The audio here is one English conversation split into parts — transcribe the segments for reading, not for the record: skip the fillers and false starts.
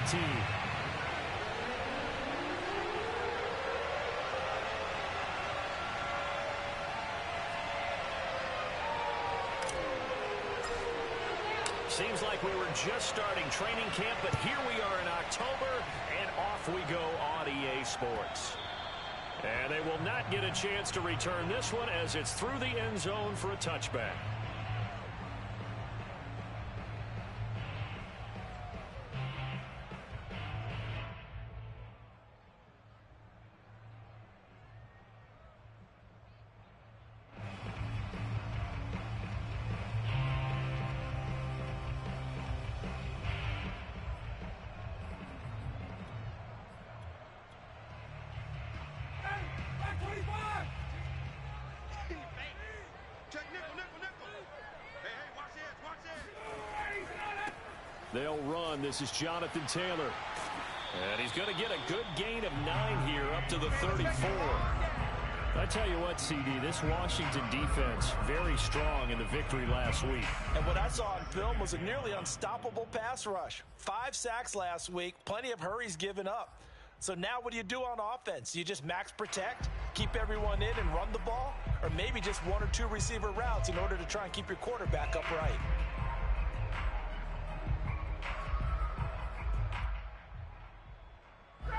team. Seems like we were just starting training camp, but here we are in October, and off we go on EA Sports. And they will not get a chance to return this one as it's through the end zone for a touchback. They'll run. This is Jonathan Taylor. And he's going to get a good gain of 9 here up to the 34. I tell you what, CD, this Washington defense, very strong in the victory last week. And what I saw on film was a nearly unstoppable pass rush. 5 sacks last week, plenty of hurries given up. So now what do you do on offense? You just max protect, keep everyone in and run the ball? Or maybe just 1 or 2 receiver routes in order to try and keep your quarterback upright?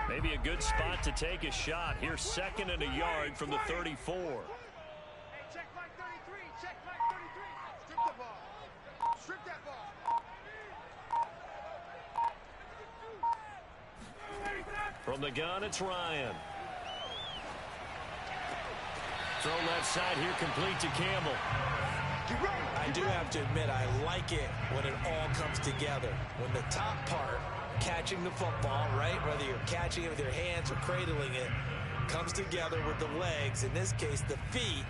Maybe a good spot to take a shot. Here's 2nd and a yard from the 34. Hey, check flag 33. Check flag 33. Strip the ball. Strip that ball. From the gun, it's Ryan. Throw left side here, complete to Campbell. I do have to admit, I like it when it all comes together. When the top part, catching the football, right, whether you're catching it with your hands or cradling it, comes together with the legs, in this case the feet,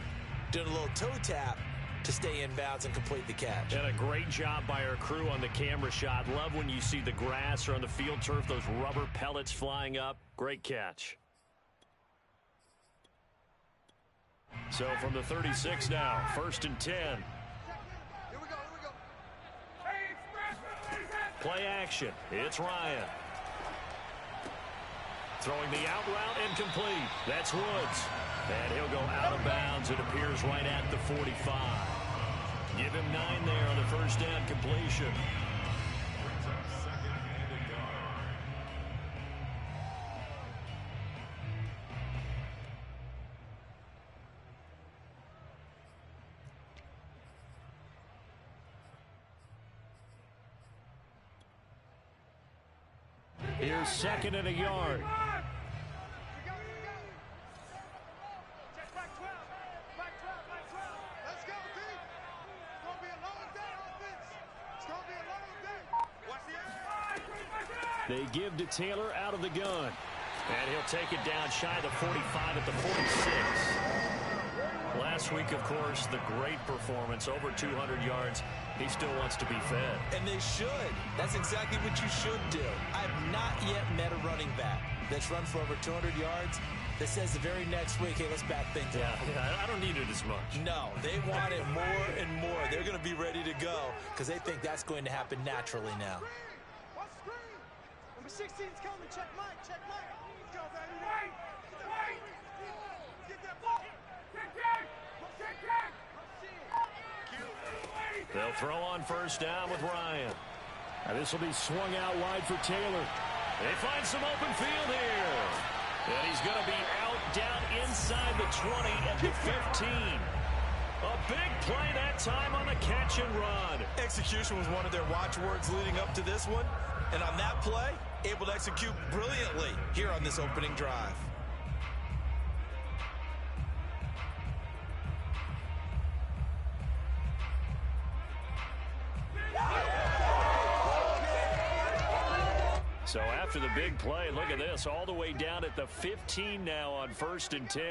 doing a little toe tap to stay in bounds and complete the catch. And a great job by our crew on the camera shot. Love when you see the grass or on the field turf, those rubber pellets flying up. Great catch. So from the 36 now, 1st and 10. Here we go. Play action. It's Ryan. Throwing the out route incomplete. That's Woods. And he'll go out of bounds. It appears right at the 45. Give him 9 there on the first down completion. Here's 2nd and a yard. Let's go, D. It's going to be a long day, offense. It's going to be a long day. Watch the They give to Taylor out of the gun. And he'll take it down shy of the 45 at the 46. Last week, of course, the great performance, over 200 yards. He still wants to be fed. And they should. That's exactly what you should do. I have not yet met a running back that's run for over 200 yards that says the very next week, hey, let's back things up. Yeah, I don't need it as much. No, they want it more and more. They're going to be ready to go because they think that's going to happen naturally now. Watch the screen. Number 16's coming. Check Mike. Check Mike. Let's go, baby. Right. Get that ball. They'll throw on first down with Ryan. Now this will be swung out wide for Taylor. They find some open field here. And he's going to be out down inside the 20 at the 15. A big play that time on the catch and run. Execution was one of their watchwords leading up to this one. And on that play, able to execute brilliantly here on this opening drive. So after the big play, look at this, all the way down at the 15 now on 1st and 10.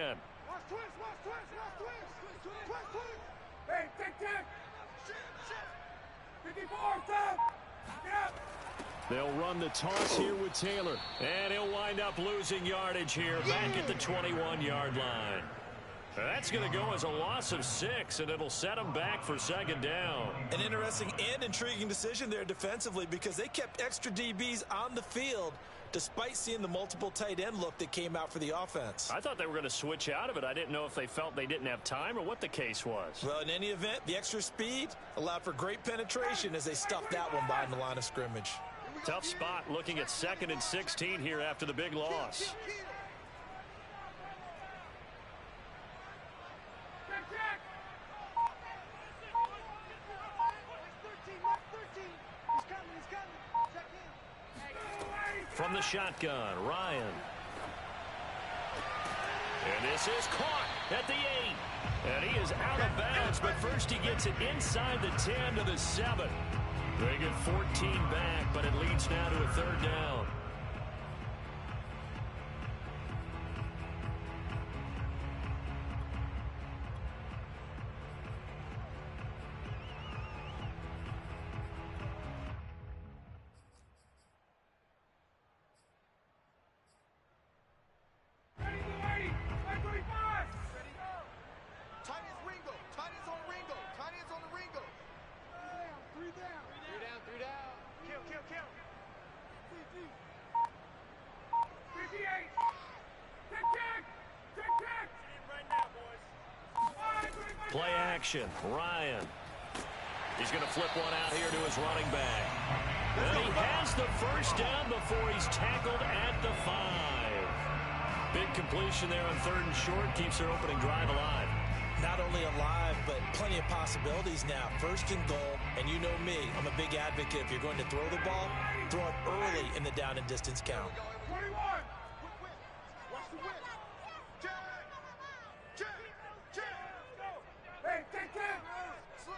Watch twist. Hey, tick. Shit. 54, stop. Get up. They'll run the toss here with Taylor. And he'll wind up losing yardage here back at the 21-yard line. That's going to go as a loss of 6, and it'll set them back for second down. An interesting and intriguing decision there defensively because they kept extra DBs on the field despite seeing the multiple tight end look that came out for the offense. I thought they were going to switch out of it. I didn't know if they felt they didn't have time or what the case was. Well, in any event, the extra speed allowed for great penetration as they stuffed that one behind the line of scrimmage. Tough spot looking at 2nd and 16 here after the big loss. From the shotgun, Ryan. And this is caught at the 8. And he is out of bounds, but first he gets it inside the 10 to the 7. They get 14 back, but it leads now to a 3rd down. Play action, Ryan. He's going to flip one out here to his running back. And he has the first down before he's tackled at the 5. Big completion there on 3rd and short, keeps their opening drive alive. Not only alive, but plenty of possibilities now. 1st and goal, and you know me, I'm a big advocate. If you're going to throw the ball, throw it early in the down and distance count. 21. Watch the whip. Check. Hey, take that. Slam.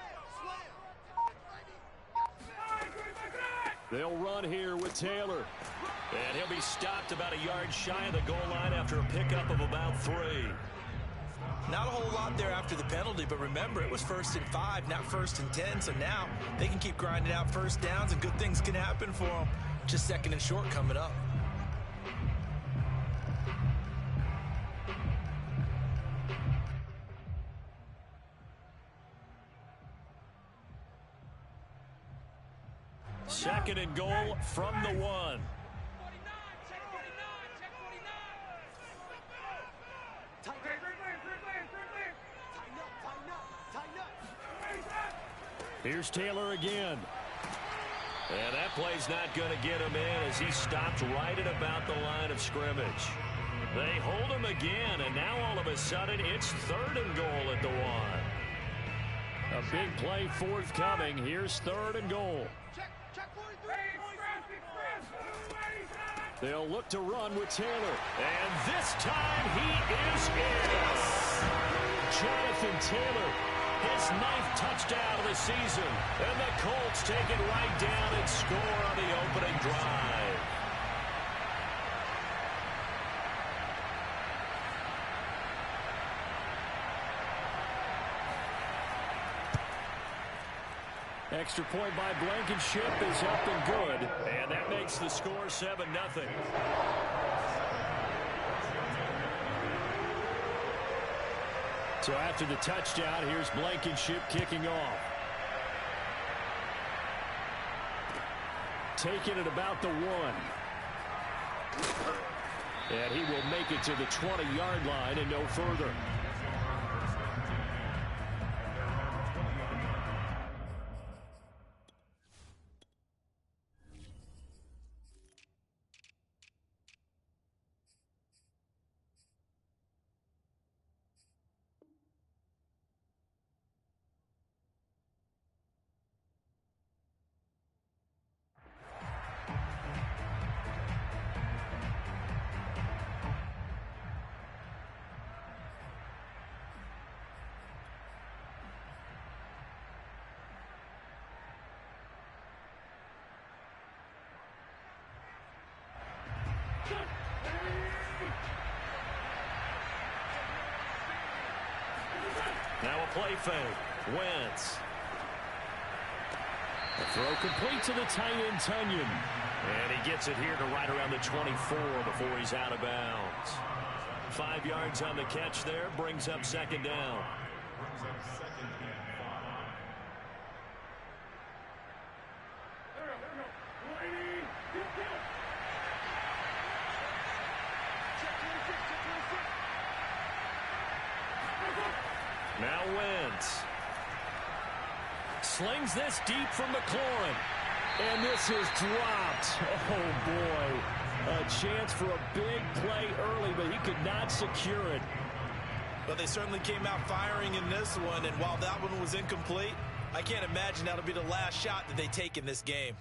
They'll run here with Taylor. And he'll be stopped about a yard shy of the goal line after a pickup of about 3. Not a whole lot there after the penalty, but remember, it was 1st and 5, not 1st and 10, so now they can keep grinding out first downs and good things can happen for them. Just 2nd and short coming up. Second and goal from the 1. Here's Taylor again. And that play's not going to get him in as he stopped right at about the line of scrimmage. They hold him again, and now all of a sudden it's 3rd and goal at the 1. A big play forthcoming. Here's 3rd and goal. They'll look to run with Taylor. And this time he is in. Jonathan Taylor, his 9th touchdown of the season. And the Colts take it right down and score on the opening drive. Extra point by Blankenship is up and good. And that makes the score 7-0. So after the touchdown, here's Blankenship kicking off. Taking it about the 1. And he will make it to the 20-yard line and no further. Now a play fake. Wentz. The throw complete to the tight end, Tunyon. And he gets it here to right around the 24 before he's out of bounds. 5 yards on the catch there. Brings up second down. Now Wentz. Slings this deep from McLaurin. And this is dropped. Oh, boy. A chance for a big play early, but he could not secure it. But they certainly came out firing in this one, and while that one was incomplete, I can't imagine that'll be the last shot that they take in this game.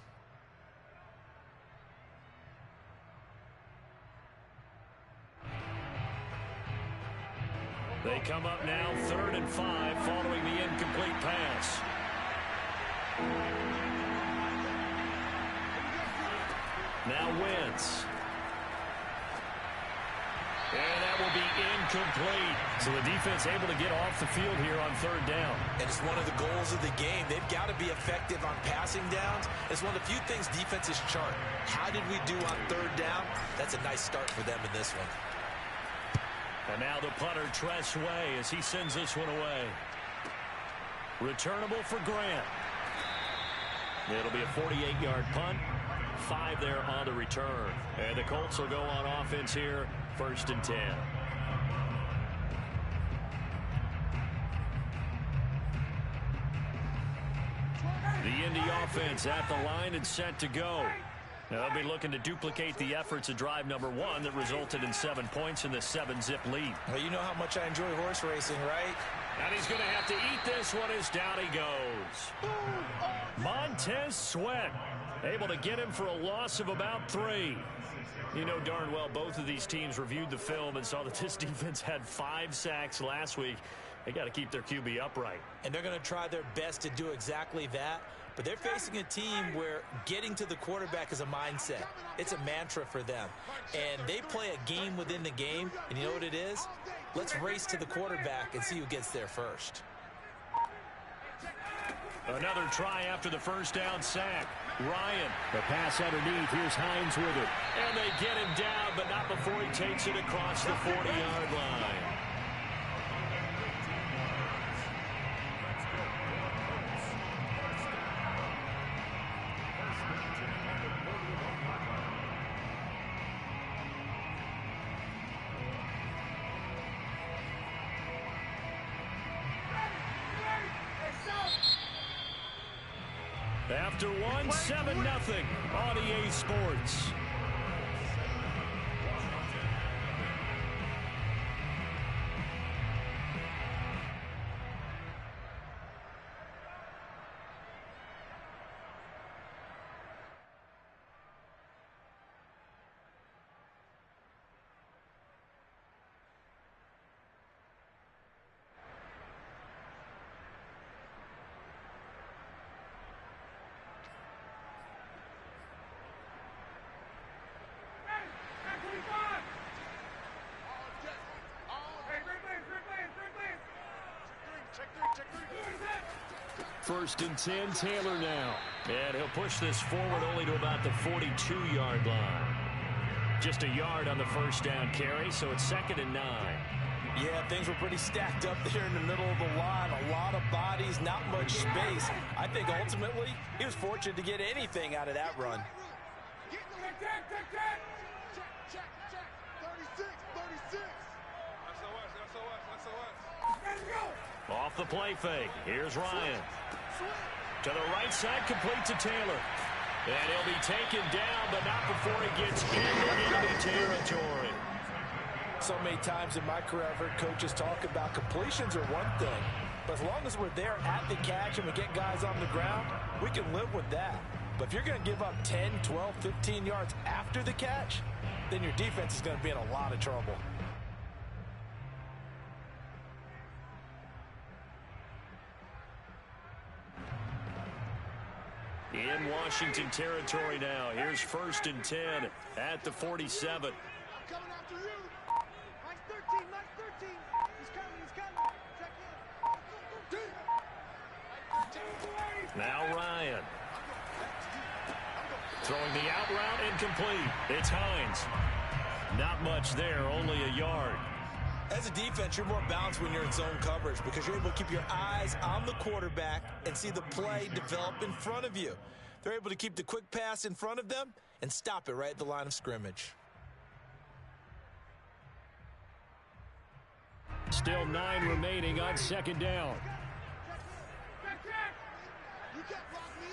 They come up now 3rd and 5 following the incomplete pass. Now Wentz. And that will be incomplete. So the defense able to get off the field here on 3rd down. And it's one of the goals of the game. They've got to be effective on passing downs. It's one of the few things defenses chart. How did we do on 3rd down? That's a nice start for them in this one. And now the punter, Tress Way, as he sends this one away. Returnable for Grant. It'll be a 48-yard punt. 5 there on the return. And the Colts will go on offense here, 1st and 10. The Indy offense at the line and set to go. Now they'll be looking to duplicate the efforts of drive number 1 that resulted in 7 points in the 7-zip lead. Well, you know how much I enjoy horse racing, right? And he's going to have to eat this one as down he goes. Montez Sweat able to get him for a loss of about 3. You know darn well both of these teams reviewed the film and saw that this defense had 5 sacks last week. They got to keep their QB upright. And they're going to try their best to do exactly that. But they're facing a team where getting to the quarterback is a mindset. It's a mantra for them. And they play a game within the game. And you know what it is? Let's race to the quarterback and see who gets there first. Another try after the 1st down sack. Ryan, the pass underneath. Here's Hines with it. And they get him down, but not before he takes it across the 40-yard line. After 7-0 on EA Sports. First and 10, Taylor now. And he'll push this forward only to about the 42-yard line. Just a yard on the 1st down carry, so it's 2nd and 9. Yeah, things were pretty stacked up there in the middle of the line. A lot of bodies, not much space. I think ultimately he was fortunate to get anything out of that run. Check. 36. SOS. Off the play fake. Here's Ryan. To the right side, complete to Taylor. And he'll be taken down, but not before he gets into enemy territory. So many times in my career, I've heard coaches talk about completions are one thing. But as long as we're there at the catch and we get guys on the ground, we can live with that. But if you're going to give up 10, 12, 15 yards after the catch, then your defense is going to be in a lot of trouble. In Washington territory now. Here's 1st and 10 at the 47. I'm coming after you. Mike 13. He's coming. Check in. Now Ryan. Throwing the out route incomplete. It's Hines. Not much there, only a yard. As a defense, you're more balanced when you're in zone coverage because you're able to keep your eyes on the quarterback and see the play develop in front of you. They're able to keep the quick pass in front of them and stop it right at the line of scrimmage. Still 9 remaining on second down. You can't block me.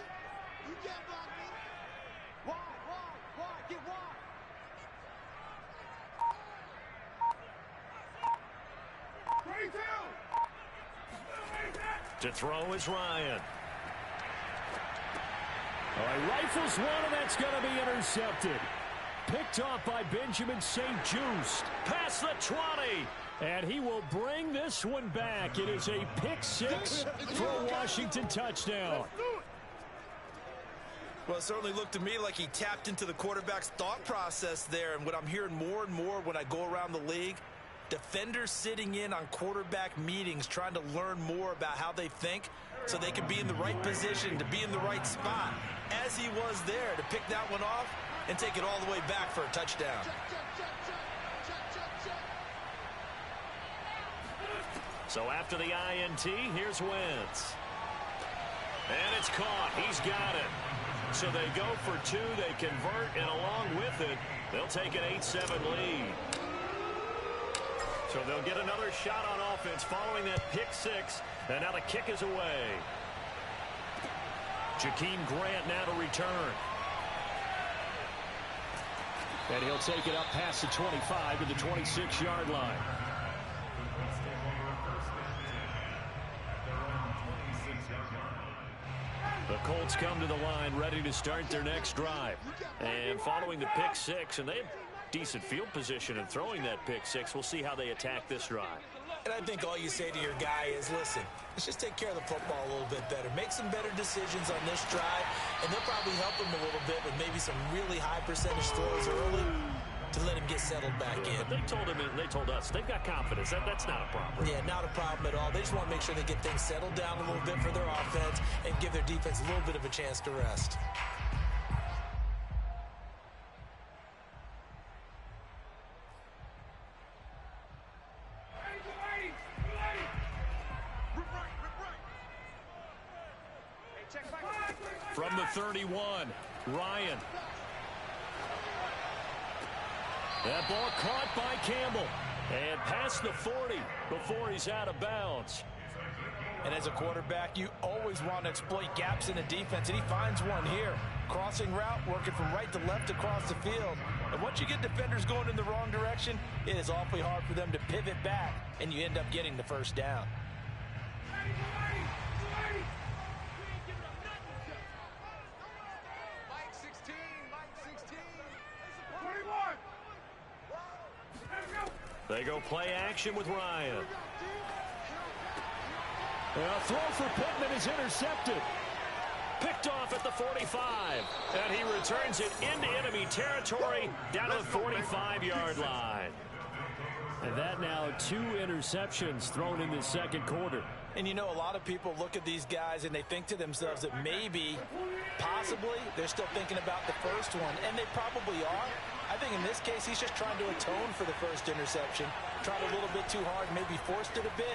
You can't block me. Wide, get wide. To throw is Ryan. He rifles one, and that's going to be intercepted. Picked off by Benjamin St. Just. Past the 20. And he will bring this one back. It is a pick six for a Washington touchdown. Well, it certainly looked to me like he tapped into the quarterback's thought process there. And what I'm hearing more and more when I go around the league, defenders sitting in on quarterback meetings trying to learn more about how they think so they can be in the right position to be in the right spot, as he was there to pick that one off and take it all the way back for a touchdown. So after the INT, here's Wentz. And it's caught. He's got it. So they go for 2. They convert, and along with it, they'll take an 8-7 lead. So they'll get another shot on offense following that pick six. And now the kick is away. Jakeem Grant now to return. And he'll take it up past the 25 to the 26-yard line. The Colts come to the line ready to start their next drive. And following the pick six, and they have decent field position in throwing that pick six. We'll see how they attack this drive. And I think all you say to your guy is, listen, let's just take care of the football a little bit better. Make some better decisions on this drive, and they'll probably help him a little bit with maybe some really high percentage throws early to let him get settled back in. But they told him, and they told us, they've got confidence. That's not a problem. Yeah, not a problem at all. They just want to make sure they get things settled down a little bit for their offense and give their defense a little bit of a chance to rest. From the 31, Ryan. That ball caught by Campbell. And past the 40 before he's out of bounds. And as a quarterback, you always want to exploit gaps in the defense, and he finds one here. Crossing route, working from right to left across the field. And once you get defenders going in the wrong direction, it is awfully hard for them to pivot back, and you end up getting the first down. They go play action with Ryan. A throw for Pittman is intercepted. Picked off at the 45. And he returns it into enemy territory down to the 45-yard line. And that now 2 interceptions thrown in the second quarter. And you know, a lot of people look at these guys and they think to themselves that maybe, possibly, they're still thinking about the first one. And they probably are. I think in this case, he's just trying to atone for the first interception. Tried a little bit too hard, maybe forced it a bit,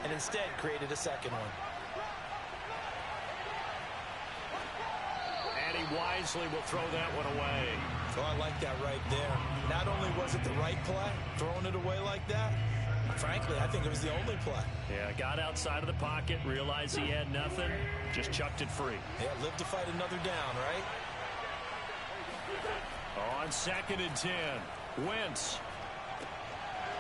and instead created a second one. And he wisely will throw that one away. Oh, I like that right there. Not only was it the right play, throwing it away like that, frankly, I think it was the only play. Yeah, got outside of the pocket, realized he had nothing, just chucked it free. Yeah, live to fight another down, right? On 2nd and 10, Wentz.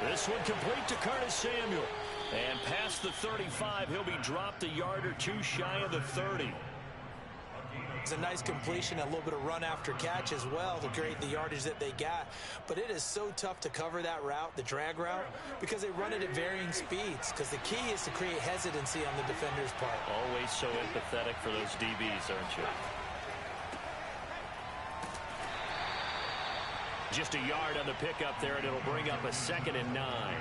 This one complete to Curtis Samuel. And past the 35, he'll be dropped a yard or 2 shy of the 30. It's a nice completion, a little bit of run after catch as well to create the yardage that they got. But it is so tough to cover that route, the drag route, because they run it at varying speeds. Because the key is to create hesitancy on the defender's part. Always so empathetic for those DBs, aren't you? Just a yard on the pickup there, and it'll bring up a 2nd and 9.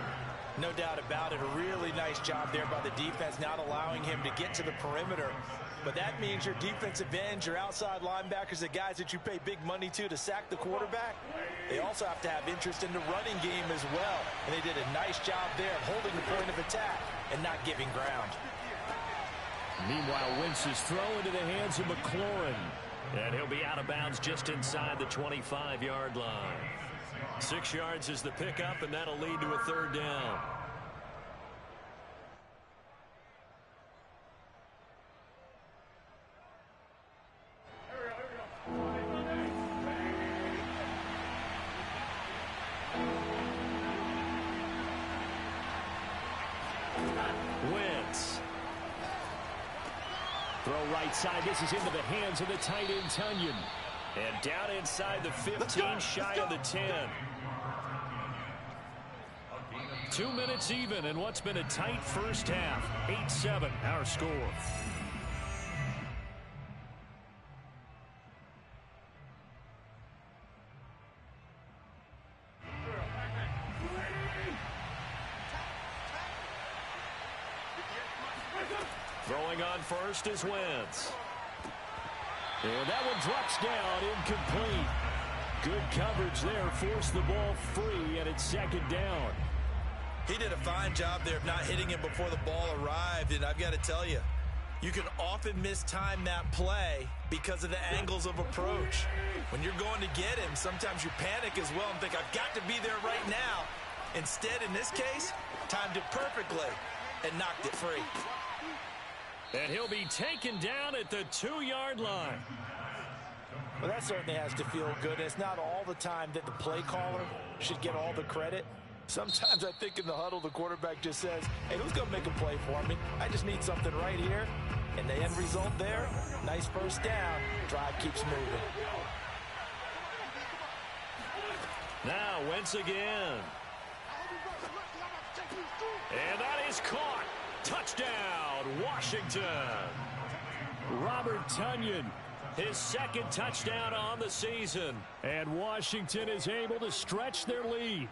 No doubt about it. A really nice job there by the defense, not allowing him to get to the perimeter. But that means your defensive ends, your outside linebackers, the guys that you pay big money to sack the quarterback, they all also have to have interest in the running game as well. And they did a nice job there of holding the point of attack and not giving ground. Meanwhile, Wentz's throw into the hands of McLaurin. And he'll be out of bounds just inside the 25-yard line. 6 yards is the pickup, and that'll lead to a third down. Wentz. Throw right side. This is into the hands of the tight end, Tunyon. And down inside the 15, shy of the 10. 2 minutes even in what's been a tight first half. 8-7, our score. Throwing on first is Wentz. And that one drops down, incomplete. Good coverage there, forced the ball free, and it's second down. He did a fine job there of not hitting him before the ball arrived, and I've got to tell you, you can often mistime that play because of the angles of approach. When you're going to get him, sometimes you panic as well and think, I've got to be there right now. Instead, in this case, timed it perfectly and knocked it free. And he'll be taken down at the 2-yard line. Well, that certainly has to feel good. It's not all the time that the play caller should get all the credit. Sometimes I think in the huddle, the quarterback just says, hey, who's going to make a play for me? I just need something right here. And the end result there, nice first down. Drive keeps moving. Now Wentz again. And that is caught. Touchdown, Washington. Robert Tunyon, his second touchdown on the season. And Washington is able to stretch their lead.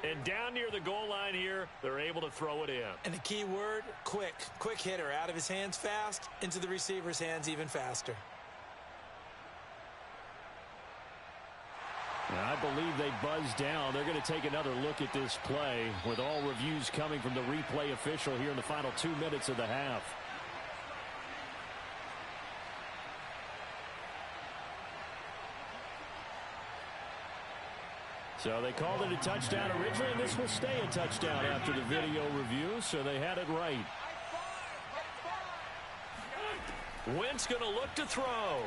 And down near the goal line here, they're able to throw it in. And the key word, quick. Quick hitter, out of his hands fast, into the receiver's hands even faster. I believe they buzzed down. They're going to take another look at this play with all reviews coming from the replay official here in the final 2 minutes of the half. So they called it a touchdown originally, and this will stay a touchdown after the video review, so they had it right. Wentz going to look to throw.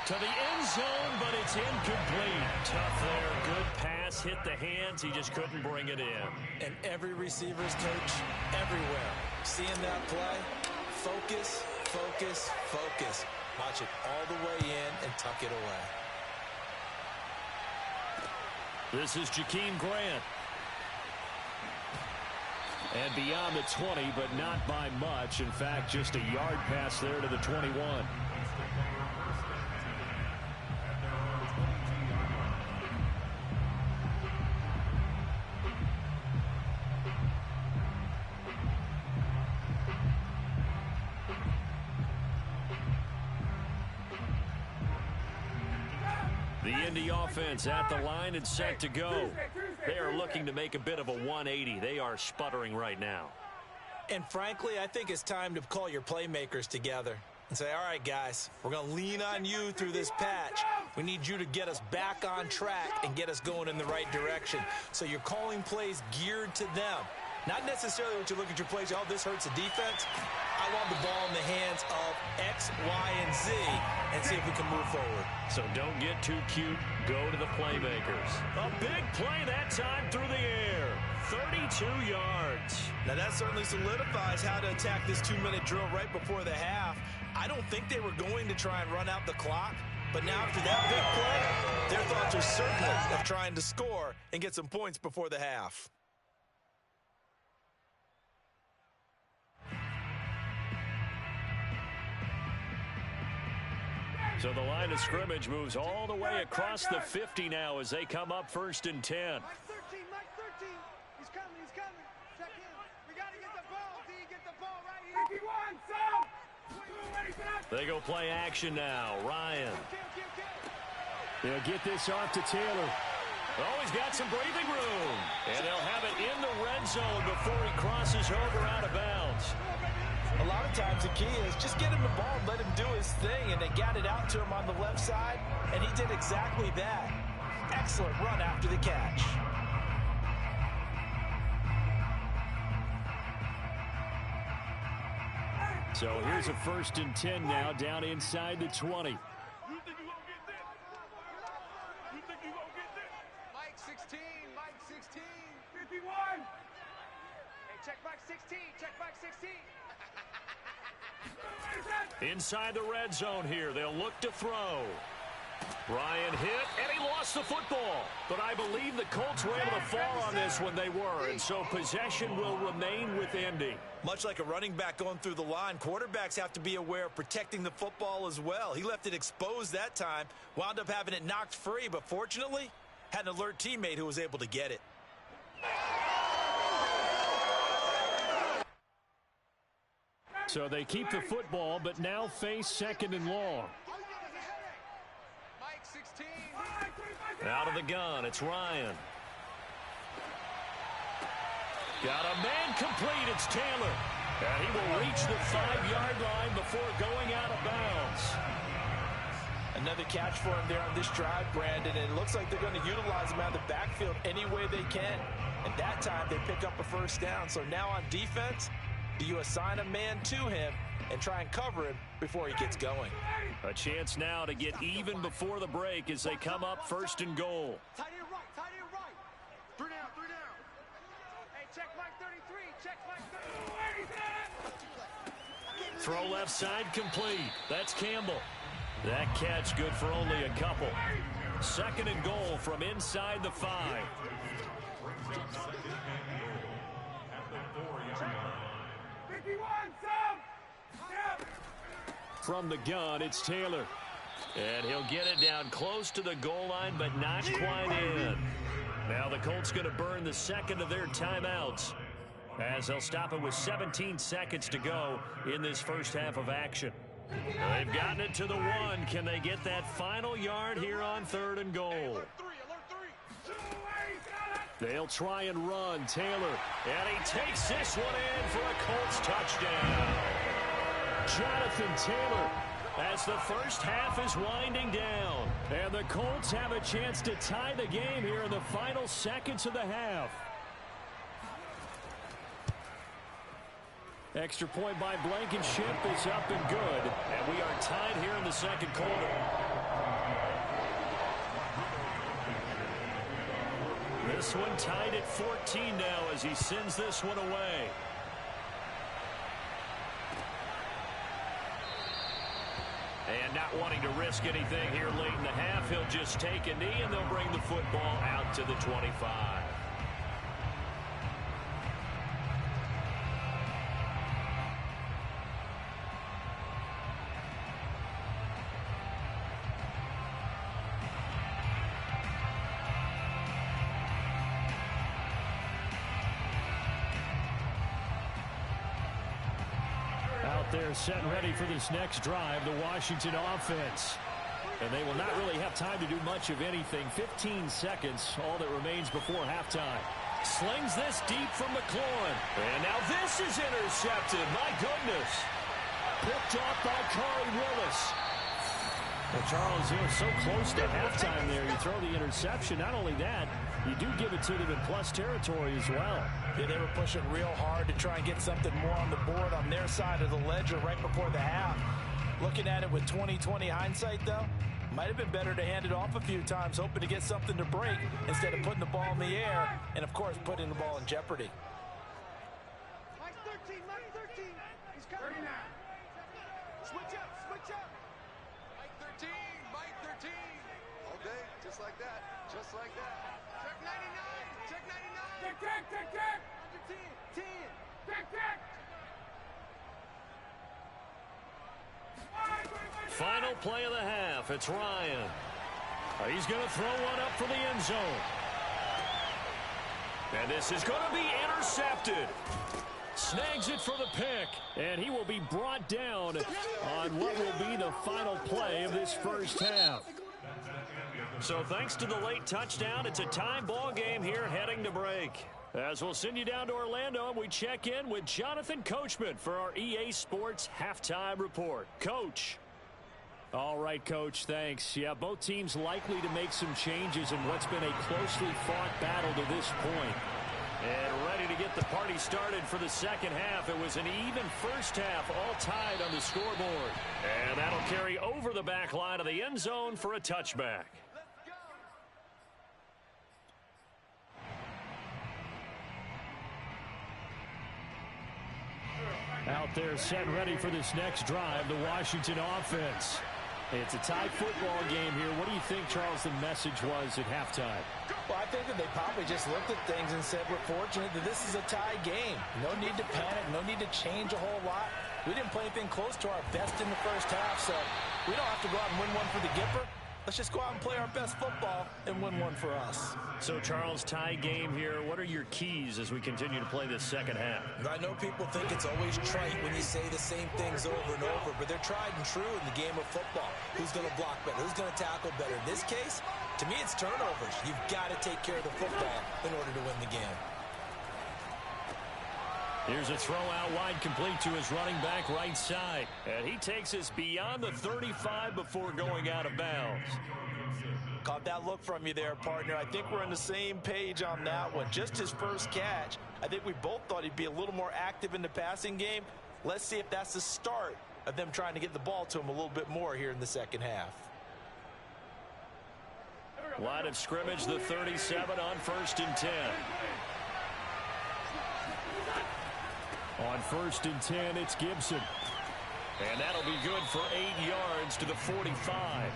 To the end zone, but it's incomplete. Tough there. Good pass. Hit the hands. He just couldn't bring it in. And every receiver's coach everywhere. Seeing that play, focus, focus, focus. Watch it all the way in and tuck it away. This is Jakeem Grant. And beyond the 20, but not by much. In fact, just a yard pass there to the 21. The Indy offense at the line and set to go. They are looking to make a bit of a 180. They are sputtering right now. And frankly, I think it's time to call your playmakers together and say, all right, guys, we're going to lean on you through this patch. We need you to get us back on track and get us going in the right direction. So you're calling plays geared to them. Not necessarily what you look at your plays, oh, this hurts the defense. I want the ball in the hands of X, Y, and Z and see if we can move forward. So don't get too cute. Go to the playmakers. A big play that time through the air. 32 yards. Now that certainly solidifies how to attack this 2-minute drill right before the half. I don't think they were going to try and run out the clock. But now after that big play, their thoughts are certainly of trying to score and get some points before the half. So the line of scrimmage moves all the way across the 50 now as they come up 1st and 10. Mike 13, Mike 13. He's coming, he's coming. Check in. We got to get the ball, D. Get the ball right here. 51, son. They go play action now. Ryan. They'll get this off to Taylor. Oh, he's got some breathing room. And they'll have it in the red zone before he crosses over out of bounds. A lot of times the key is just get him the ball and let him do his thing, and they got it out to him on the left side, and he did exactly that. Excellent run after the catch. So here's a 1st and 10 now down inside the 20. Mike 16, Mike 16. 51. Hey, check Mike 16, check Mike 16. Inside the red zone here, they'll look to throw. Ryan hit, and he lost the football. But I believe the Colts were able to fall on this when they were, and so possession will remain with Indy. Much like a running back going through the line, quarterbacks have to be aware of protecting the football as well. He left it exposed that time, wound up having it knocked free, but fortunately, had an alert teammate who was able to get it. So they keep the football, but now face 2nd and long. Mike 16. Out of the gun, it's Ryan. Got a man complete, it's Taylor. And he will reach the 5-yard line before going out of bounds. Another catch for him there on this drive, Brandon, and it looks like they're going to utilize him out of the backfield any way they can. And that time they pick up a 1st down. So now on defense, do you assign a man to him and try and cover him before he gets going? A chance now to get even before the break as they come up 1st and goal. Tight end right, tight end right. 3 down, 3 down. Hey, check Mike 33, check Mike 33. Throw left side complete. That's Campbell. That catch good for only a couple. 2nd and goal from inside the 5. From the gun, it's Taylor. And he'll get it down close to the goal line, but not quite in. Now the Colts going to burn the 2nd of their timeouts, as they'll stop it with 17 seconds to go in this first half of action. They've gotten it to the 1. Can they get that final yard here on 3rd and goal? They'll try and run. Taylor, and he takes this one in for a Colts touchdown. Jonathan Taylor, as the first half is winding down. And the Colts have a chance to tie the game here in the final seconds of the half. Extra point by Blankenship is up and good. And we are tied here in the 2nd quarter. This one tied at 14 now as he sends this one away. And not wanting to risk anything here late in the half, he'll just take a knee and they'll bring the football out to the 25. They're set and ready for this next drive, the Washington offense. And they will not really have time to do much of anything. 15 seconds, all that remains before halftime. Slings this deep from McLaurin. And now this is intercepted. My goodness. Picked off by Corey Willis. Well, Charles, you're so close to halftime there. You throw the interception. Not only that, you do give it to them in plus territory as well. Yeah, they were pushing real hard to try and get something more on the board on their side of the ledger right before the half. Looking at it with 20/20 hindsight, though, might have been better to hand it off a few times, hoping to get something to break instead of putting the ball in the air and, of course, putting the ball in jeopardy. Mike 13, Mike 13. He's coming now. Switch up, switch up. Mike 13, Mike 13. All day, just like that, just like that. Check 99, check 99. Check, check, check, check. 10, 10. Check, check. Final play of the half. It's Ryan. He's going to throw one up for the end zone. And this is going to be intercepted. Snags it for the pick. And he will be brought down on what will be the final play of this first half. So thanks to the late touchdown, it's a tie ball game here heading to break. As we'll send you down to Orlando, and we check in with Jonathan Coachman for our EA Sports Halftime Report. Coach. All right, Coach, thanks. Yeah, both teams likely to make some changes in what's been a closely fought battle to this point. And ready to get the party started for the second half. It was an even first half, all tied on the scoreboard. And that'll carry over the back line of the end zone for a touchback. Out there set and ready for this next drive, the Washington offense. It's a tie football game here. What do you think, Charles, the message was at halftime? Well, I think that they probably just looked at things and said, we're fortunate that this is a tie game. No need to panic, no need to change a whole lot. We didn't play anything close to our best in the first half, so we don't have to go out and win one for the Gipper. Let's just go out and play our best football and win one for us. So, Charles, tie game here. What are your keys as we continue to play this second half? I know people think it's always trite when you say the same things over and over, but they're tried and true in the game of football. Who's going to block better? Who's going to tackle better? In this case, to me, it's turnovers. You've got to take care of the football in order to win the game. Here's a throw out wide, complete to his running back right side. And he takes us beyond the 35 before going out of bounds. Caught that look from you there, partner. I think we're on the same page on that one. Just his first catch. I think we both thought he'd be a little more active in the passing game. Let's see if that's the start of them trying to get the ball to him a little bit more here in the second half. Line of scrimmage, the 37 on 1st and 10. On 1st and 10, it's Gibson. And that'll be good for 8 yards to the 45.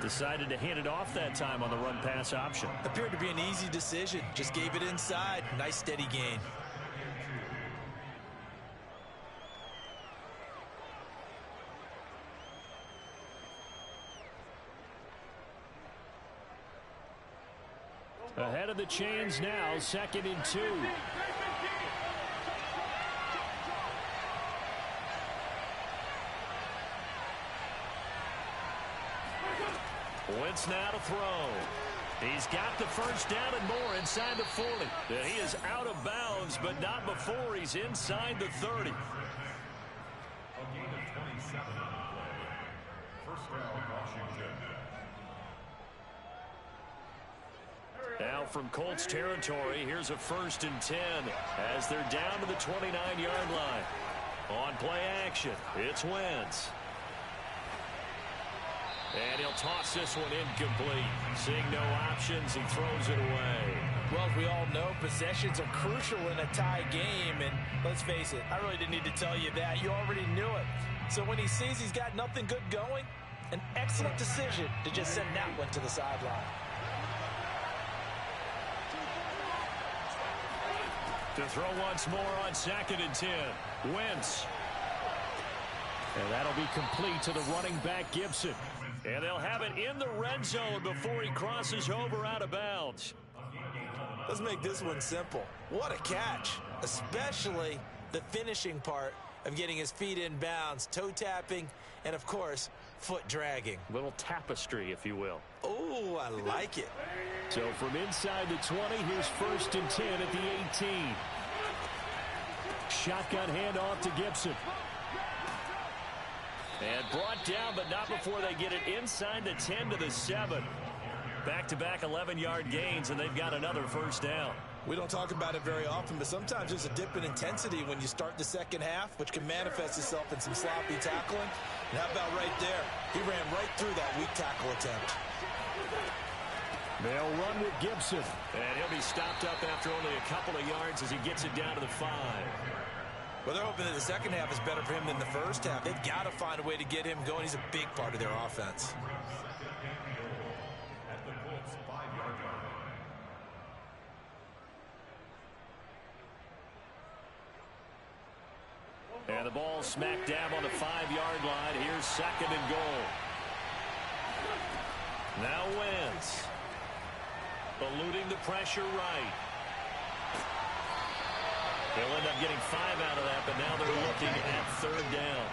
Decided to hand it off that time on the run-pass option. Appeared to be an easy decision. Just gave it inside. Nice steady gain. Ahead of the chains now, 2nd and 2. Wentz now to throw. He's got the first down and more inside the 40. And he is out of bounds, but not before he's inside the 30. A gain of 27 on the play. First down, Washington. Now from Colts territory, here's a 1st and 10 as they're down to the 29-yard line. On play action, it's Wentz. And he'll toss this one incomplete. Seeing no options, he throws it away. Well, as we all know, possessions are crucial in a tie game. And let's face it, I really didn't need to tell you that. You already knew it. So when he sees he's got nothing good going, an excellent decision to just send that one to the sideline. To throw once more on 2nd and 10. Wentz. And that'll be complete to the running back, Gibson. And they'll have it in the red zone before he crosses over out of bounds. Let's make this one simple. What a catch, especially the finishing part of getting his feet in bounds, toe tapping, and of course, foot dragging. Little tapestry, if you will. Oh, I like it. So from inside the 20, here's 1st and 10 at the 18. Shotgun handoff to Gibson. And brought down, but not before they get it inside the 10 to the 7. Back-to-back 11-yard gains, and they've got another first down. We don't talk about it very often, but sometimes there's a dip in intensity when you start the second half, which can manifest itself in some sloppy tackling. And how about right there? He ran right through that weak tackle attempt. They'll run with Gibson. And he'll be stopped up after only a couple of yards as he gets it down to the 5. Well, they're hoping that the second half is better for him than the first half. They've got to find a way to get him going. He's a big part of their offense. At the Colts 5-yard line. And the ball smack dab on the 5-yard line. Here's 2nd and goal. Now Wentz. Eluding the pressure right. They'll end up getting 5 out of that, but now they're looking at 3rd down.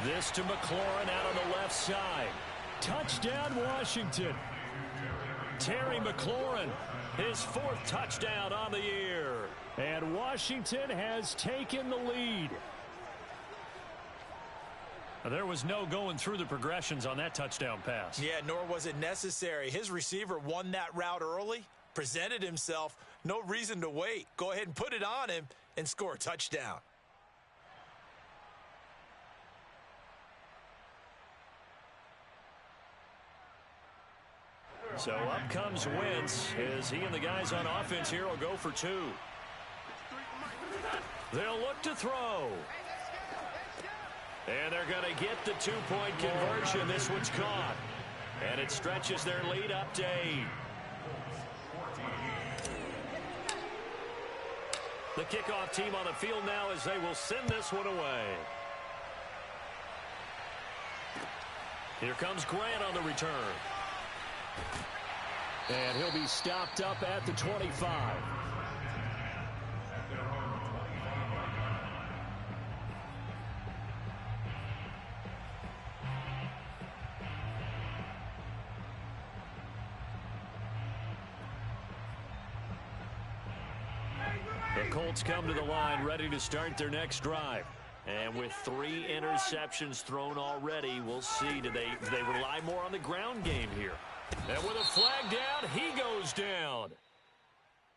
This to McLaurin out on the left side. Touchdown, Washington. Terry McLaurin, his 4th touchdown on the year. And Washington has taken the lead. There was no going through the progressions on that touchdown pass. Yeah, nor was it necessary. His receiver won that route early, presented himself, no reason to wait. Go ahead and put it on him and score a touchdown. So up comes Wentz as he and the guys on offense here will go for 2. They'll look to throw. And they're going to get the 2-point conversion. This one's caught. And it stretches their lead up to 8. The kickoff team on the field now as they will send this one away. Here comes Grant on the return. And he'll be stopped up at the 25. The Colts come to the line ready to start their next drive. And with 3 interceptions thrown already, we'll see. Do they rely more on the ground game here? And with a flag down, he goes down.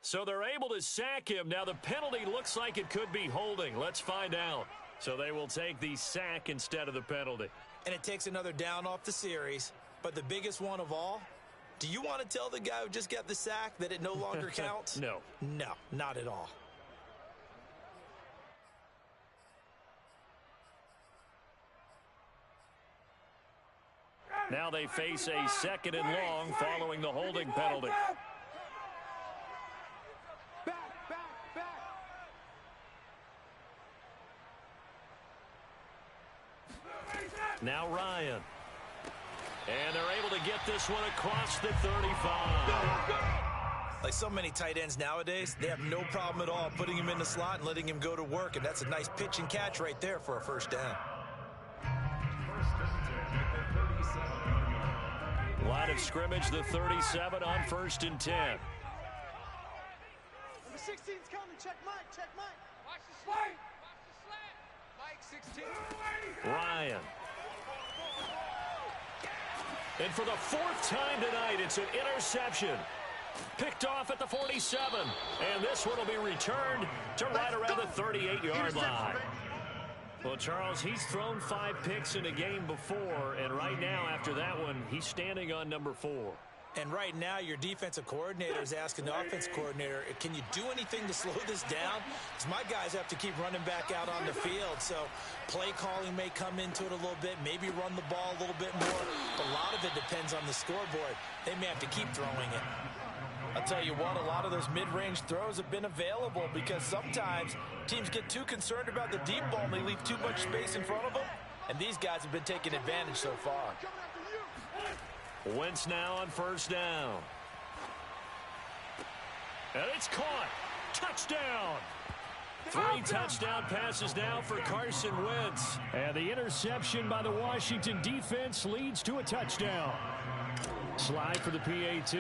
So they're able to sack him. Now the penalty looks like it could be holding. Let's find out. So they will take the sack instead of the penalty. And it takes another down off the series. But the biggest one of all, do you want to tell the guy who just got the sack that it no longer counts? No. No, not at all. Now they face a 2nd and long following the holding penalty. Now Ryan. And they're able to get this one across the 35. Like so many tight ends nowadays, they have no problem at all putting him in the slot and letting him go to work. And that's a nice pitch and catch right there for a first down. Line of scrimmage, the 37 on 1st and 10. Number 16's coming. Check Mike. Check Mike. Watch the slant. Watch the slant. Mike 16. Ryan. And for the 4th time tonight, it's an interception. Picked off at the 47. And this one will be returned to right around the 38-yard line. Well, Charles, he's thrown 5 picks in a game before, and right now, after that one, he's standing on number 4. And right now, your defensive coordinator is asking the offensive coordinator, can you do anything to slow this down? Because my guys have to keep running back out on the field. So play calling may come into it a little bit, maybe run the ball a little bit more. But a lot of it depends on the scoreboard. They may have to keep throwing it. I'll tell you what, a lot of those mid-range throws have been available because sometimes teams get too concerned about the deep ball and they leave too much space in front of them. And these guys have been taking advantage so far. Wentz now on 1st down. And it's caught. Touchdown. 3 touchdown passes now for Carson Wentz. And the interception by the Washington defense leads to a touchdown. Slide for the PAT.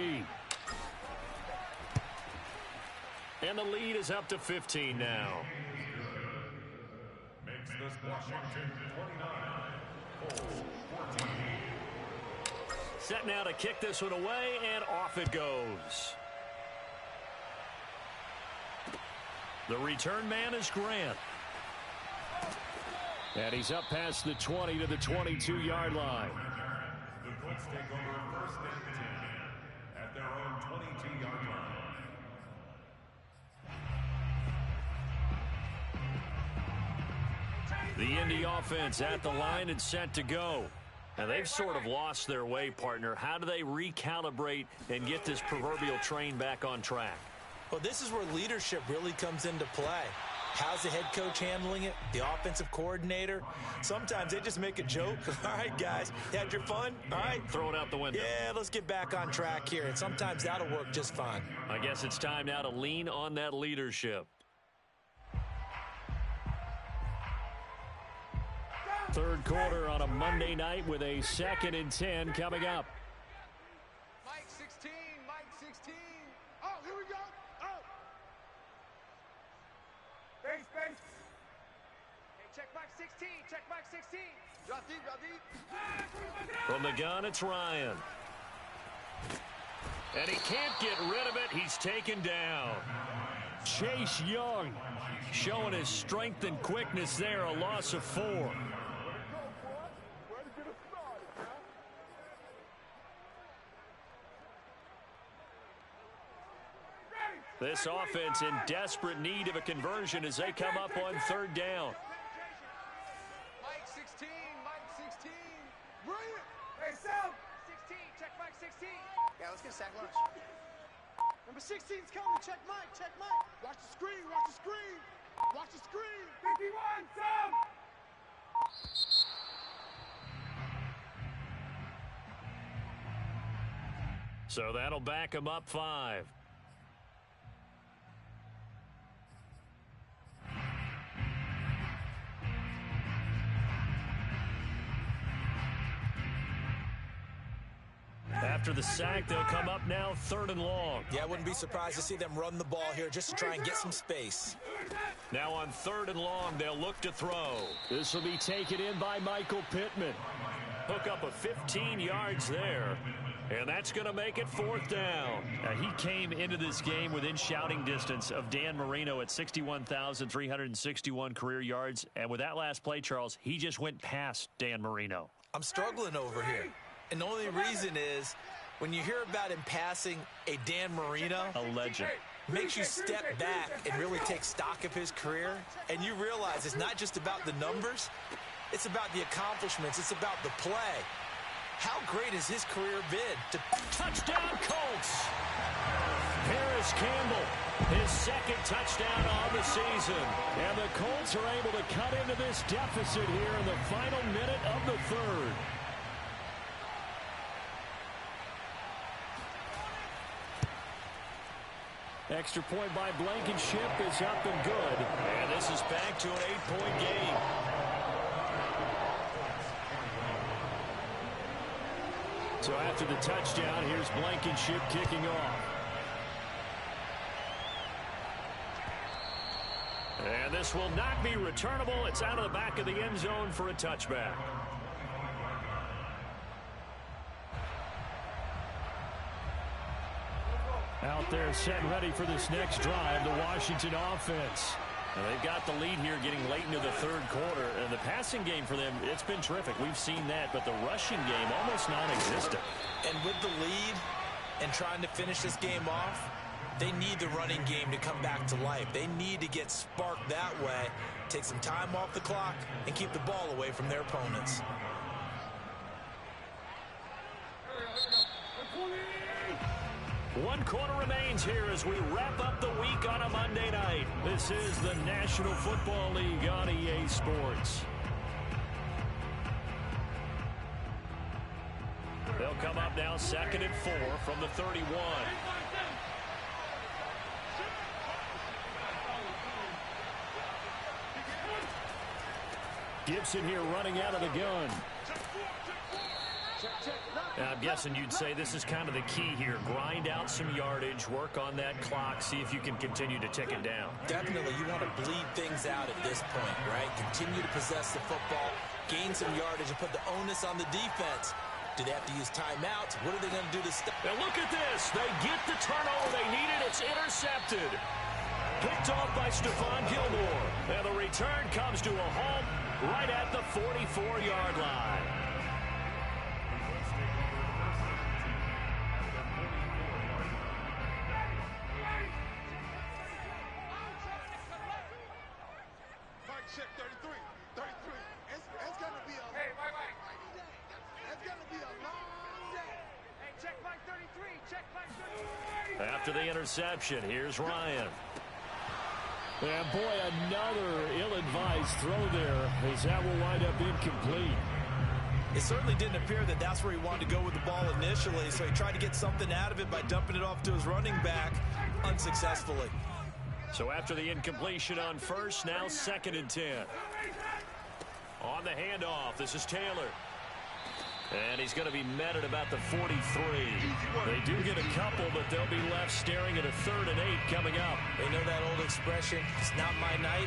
And the lead is up to 15 now. Makes this Washington 29. Colts 14. Set now to kick this one away, and off it goes. The return man is Grant. And he's up past the 20 to the 22-yard line. The Colts take over 1st and 10 at their own 22-yard line. The Indy offense at the line and set to go. And they've sort of lost their way, partner. How do they recalibrate and get this proverbial train back on track? Well, this is where leadership really comes into play. How's the head coach handling it? The offensive coordinator? Sometimes they just make a joke. All right, guys, you had your fun? All right. Throw it out the window. Yeah, let's get back on track here. And sometimes that'll work just fine. I guess it's time now to lean on that leadership. Third quarter on a Monday night with a 2nd and 10 coming up. Mike 16, Mike 16. Oh, here we go. Oh. Base. Hey, check Mike 16, check Mike 16. Drop deep, drop deep. From the gun, it's Ryan. And he can't get rid of it. He's taken down. Chase Young showing his strength and quickness there. A loss of 4. This offense in desperate need of a conversion as they come up on 3rd down. Mike 16, Mike 16. Bring it. Hey, Sam. 16, check Mike 16. Yeah, let's get sack lunch. Number 16's coming. Check Mike, check Mike. Watch the screen, watch the screen. Watch the screen. 51, Sam. So that'll back him up 5. After the sack, they'll come up now 3rd and long. Yeah, I wouldn't be surprised to see them run the ball here just to try and get some space. Now on 3rd and long, they'll look to throw. This will be taken in by Michael Pittman. Hook up of 15 yards there. And that's going to make it 4th down. Now, he came into this game within shouting distance of Dan Marino at 61,361 career yards. And with that last play, Charles, he just went past Dan Marino. I'm struggling over here. And the only reason is when you hear about him passing a Dan Marino, A legend. makes you step back and really take stock of his career. And you realize it's not just about the numbers. It's about the accomplishments. It's about the play. How great has his career been? Touchdown, Colts! Paris Campbell, his 2nd touchdown on the season. And the Colts are able to cut into this deficit here in the final minute of the 3rd. Extra point by Blankenship is up and good. And this is back to an 8-point game. So after the touchdown, here's Blankenship kicking off. And this will not be returnable. It's out of the back of the end zone for a touchback. Out there set and ready for this next drive, the Washington offense. And they've got the lead here getting late into the 3rd quarter. And the passing game for them, it's been terrific. We've seen that, but the rushing game almost non-existent. And with the lead and trying to finish this game off, they need the running game to come back to life. They need to get sparked that way, take some time off the clock, and keep the ball away from their opponents. One quarter remains here as we wrap up the week on a Monday night. This is the National Football League on EA Sports. They'll come up now 2nd and 4 from the 31. Gibson here running out of the gun. I'm guessing you'd say this is kind of the key here. Grind out some yardage, work on that clock, see if you can continue to tick it down. Definitely, you want to bleed things out at this point, right? Continue to possess the football, gain some yardage, and put the onus on the defense. Do they have to use timeouts? What are they going to do to stop? Now look at this. They get the turnover they needed. It's intercepted. Picked off by Stephon Gilmore. And the return comes to a halt right at the 44-yard line. Check 33. 33. It's going to be a... Hey, Mike. It's going to be a long day. Hey, check Mike 33. Check Mike 33. After the interception, here's Ryan. And boy, another ill-advised throw there as that will wind up incomplete. It certainly didn't appear that that's where he wanted to go with the ball initially, so he tried to get something out of it by dumping it off to his running back unsuccessfully. So after the incompletion on first, now 2nd and 10. On On the handoff, this is Taylor. And he's going to be met at about the 43. They do get a couple, but they'll be left staring at a 3rd and 8 coming up. They know that old expression, it's not my night.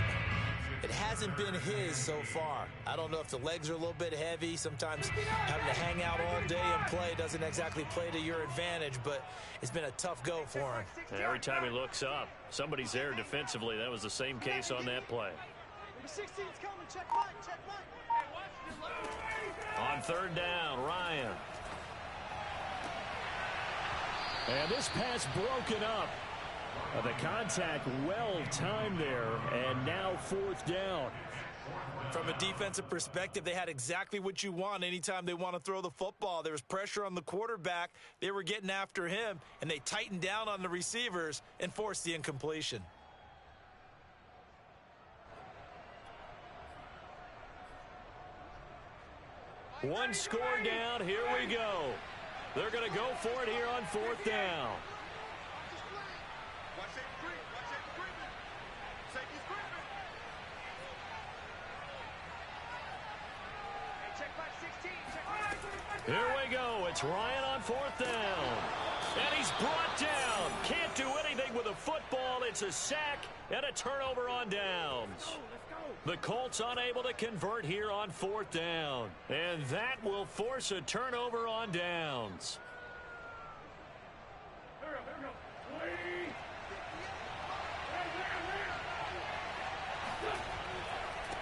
It hasn't been his so far. I don't know if the legs are a little bit heavy. Sometimes having to hang out all day and play doesn't exactly play to your advantage, but it's been a tough go for him. And every time he looks up, somebody's there defensively. That was the same case on that play. Number 16's coming. Check mine. Check mine. On 3rd down, Ryan. And this pass broken up. The contact well timed there, and now 4th down. From a defensive perspective, they had exactly what you want anytime they want to throw the football. There was pressure on the quarterback. They were getting after him, and they tightened down on the receivers and forced the incompletion. One score down. Here we go. They're going to go for it here on 4th down. Here we go. It's Ryan on 4th down. And he's brought down. Can't do anything with a football. It's a sack and a turnover on downs. The Colts unable to convert here on 4th down. And that will force a turnover on downs.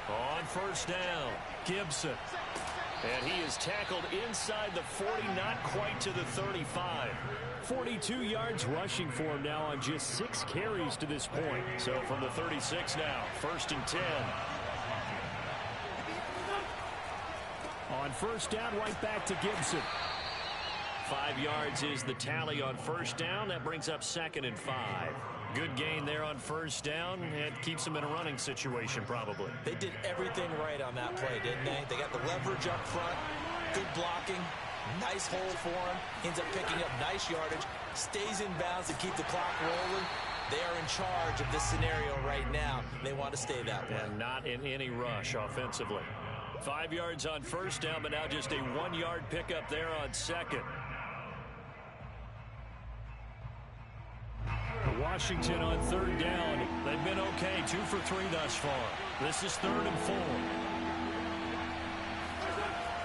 On 1st down, Gibson. And he is tackled inside the 40, not quite to the 35. 42 yards rushing for him now on just 6 carries to this point. So from the 36 now, 1st and 10. On 1st down, right back to Gibson. 5 yards is the tally on 1st down. That brings up 2nd and 5. Good gain there on 1st down. It keeps them in a running situation probably. They did everything right on that play, didn't they? They got the leverage up front, good blocking, nice hole for him. Ends up picking up nice yardage, stays in bounds to keep the clock rolling. They are in charge of this scenario right now. They want to stay that way. And not in any rush offensively. 5 yards on 1st down, but now just a 1-yard pickup there on 2nd. Washington on 3rd down. They've been okay, 2 for 3 thus far. This is 3rd and 4.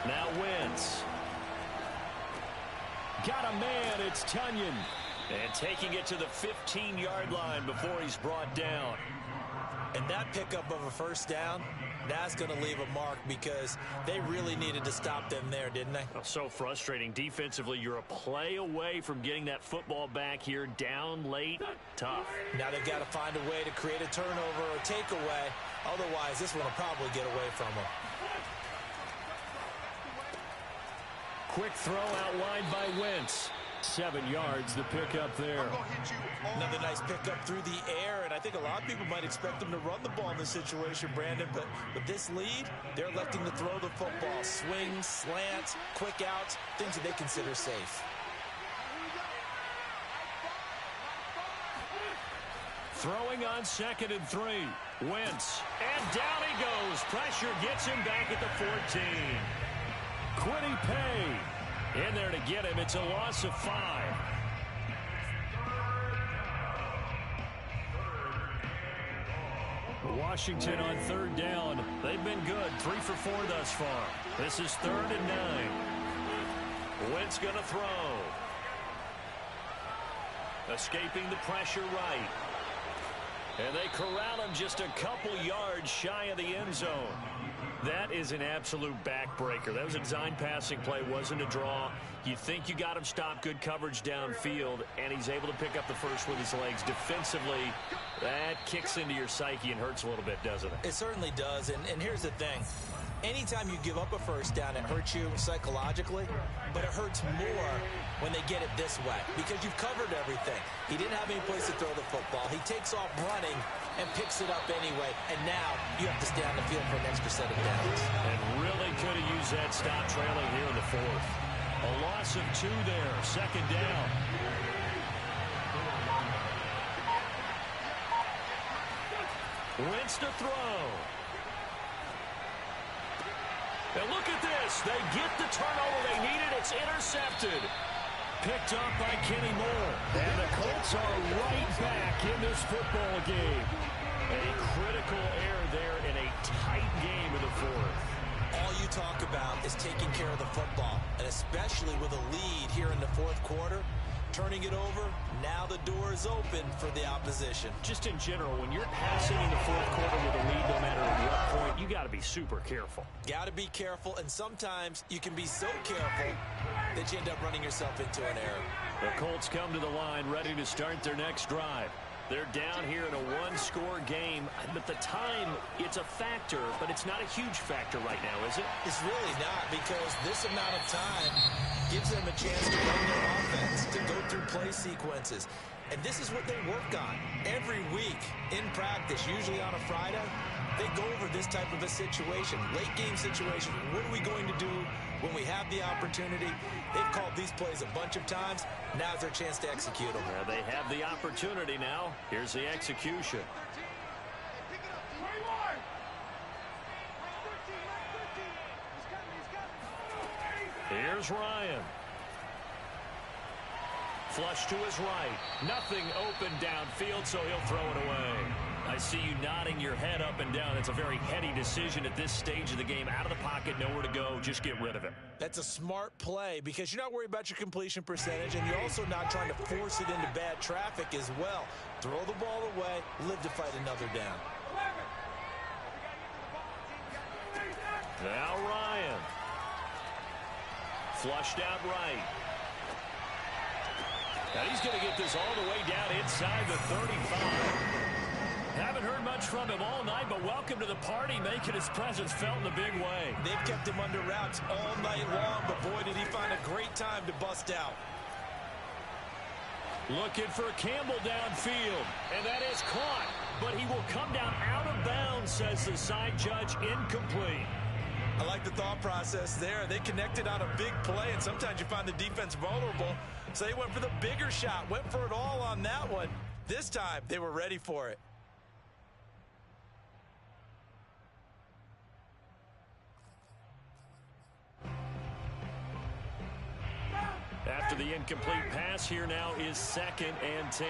Now Wentz. Got a man, it's Tunyon. And taking it to the 15-yard line before he's brought down. And that pickup of a 1st down, that's going to leave a mark because they really needed to stop them there, didn't they? Oh, so frustrating. Defensively, you're a play away from getting that football back here down late. Tough. Now they've got to find a way to create a turnover or takeaway. Otherwise, this one will probably get away from them. Quick throw outlined by Wentz. 7 yards, the pickup there. Another nice pickup through the air, and I think a lot of people might expect them to run the ball in this situation, Brandon, but with this lead, they're electing to throw the football. Swings, slants, quick outs, things that they consider safe. Throwing on 2nd and 3. Wentz, and down he goes. Pressure gets him back at the 14. Quiddy Pay. In there to get him. It's a loss of 5. Washington on 3rd down. They've been good. 3 for 4 thus far. This is 3rd and 9. Wentz going to throw. Escaping the pressure right. And they corral him just a couple yards shy of the end zone. That is an absolute backbreaker. That was a design passing play, wasn't a draw. You think you got him stopped, good coverage downfield, and he's able to pick up the first with his legs. Defensively, that kicks into your psyche and hurts a little bit, doesn't it? It certainly does, and here's the thing. Anytime you give up a 1st down, it hurts you psychologically, but it hurts more when they get it this way because you've covered everything. He didn't have any place to throw the football. He takes off running and picks it up anyway, and now you have to stay on the field for an extra set of downs. And really could have used that stop trailing here in the 4th. A loss of 2 there, 2nd down. Wentz to throw. And look at this. They get the turnover they needed. It's intercepted. Picked up by Kenny Moore. And the Colts are right back in this football game. A critical error there in a tight game in the fourth. All you talk about is taking care of the football, and especially with a lead here in the fourth quarter. Turning it over, now the door is open for the opposition. Just in general, when you're passing in the fourth quarter with a lead, no matter at what point, you got to be super careful. Got to be careful, and sometimes you can be so careful that you end up running yourself into an error. The Colts come to the line ready to start their next drive. They're down here in a one-score game, but the time, it's a factor, but it's not a huge factor right now, is it? It's really not, because this amount of time gives them a chance to run their offense, to go through play sequences. And this is what they work on every week in practice, usually on a Friday. They go over this type of a situation, late game situation. What are we going to do when we have the opportunity? They've called these plays a bunch of times. Now's their chance to execute them. Well, they have the opportunity now. Here's the execution. Here's Ryan. Flush to his right. Nothing open downfield, so he'll throw it away. I see you nodding your head up and down. That's a very heady decision at this stage of the game. Out of the pocket, nowhere to go. Just get rid of it. That's a smart play because you're not worried about your completion percentage, and you're also not trying to force it into bad traffic as well. Throw the ball away, live to fight another down. Now Ryan. Flushed out right. Now he's going to get this all the way down inside the 35. Haven't heard much from him all night, but welcome to the party, making his presence felt in a big way. They've kept him under wraps all night long, but boy, did he find a great time to bust out. Looking for Campbell downfield, and that is caught, but he will come down out of bounds, says the side judge, incomplete. I like the thought process there. They connected on a big play, and sometimes you find the defense vulnerable. So they went for the bigger shot, went for it all on that one. This time, they were ready for it. After the incomplete pass, here now is 2nd and 10.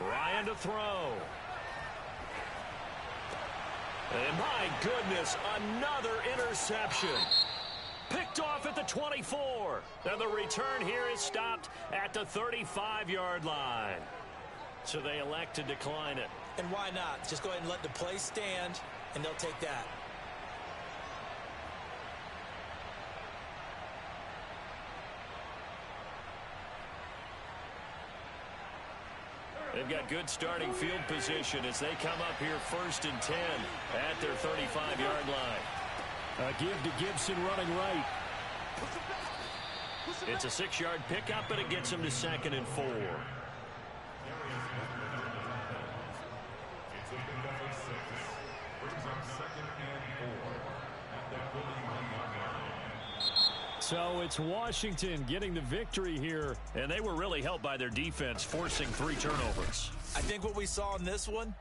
Ryan to throw. And my goodness, another interception. Picked off at the 24. And the return here is stopped at the 35-yard line. So they elect to decline it. And why not? Just go ahead and let the play stand, and they'll take that. They've got good starting field position as they come up here 1st and 10 at their 35-yard line. A give to Gibson running right. It's a 6-yard pickup, but it gets him to 2nd and 4. So it's Washington getting the victory here, and they were really helped by their defense, forcing 3 turnovers. I think what we saw in this one